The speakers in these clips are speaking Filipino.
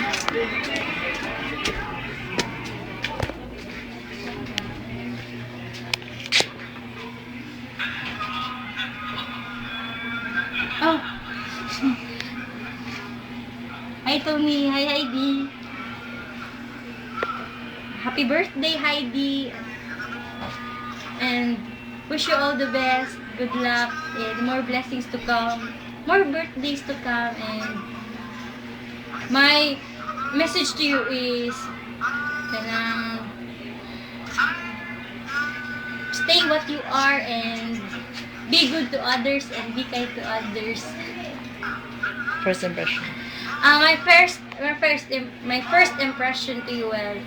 Oh. Hi, Tony. Hi, Heidi. Happy birthday, Heidi. And wish you all the best. Good luck and more blessings to come. More birthdays to come. And my message to you is kanang stay what you are and be good to others and be kind to others. First impression. My first impression to you, well,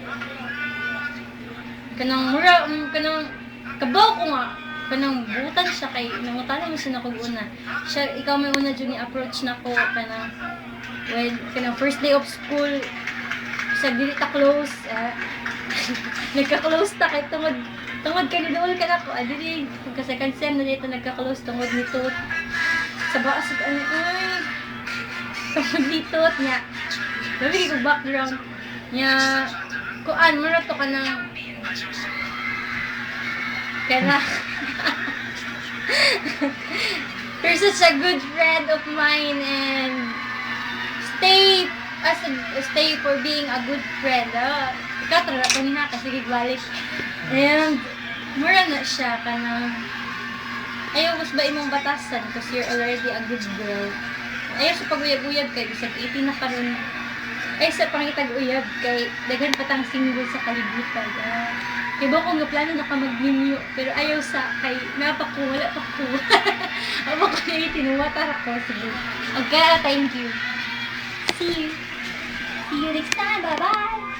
kanang mura, kanang kabaw ko nga, kanang butan siya kay nangutana mo siya na kog una. Siya, ikaw may una dyan ni-approach na ko, kanang, well, kanang first day of school, sa dili ta close, nagka-close ta kay tungod kay niduol ka na ko, dili, pagka second sem na dito nagka-close tungod ni Tot. Sa baas, tungod ni Tot niya. Sabi ko background niya, kuan, mura to ka ng kaya you're such a good friend of mine and stay for being a good friend. Ikaw talaga ko niya kasi gigbalik. And mura na siya ka ng ayaw mas ba imong batasan because you're already a good girl. Ayaw sa pag-uyab-uyab kay bisag 18 na karon. Ay sa pangitag-uyab kay daghan patang single sa kalibutan. Iba kung plano na ka mag-renew, pero ayaw sa kay napak ko, wala pa ko. Aba ko na tinuwatar ako. Sige. Okay, thank you. See you. See you next time. Bye-bye.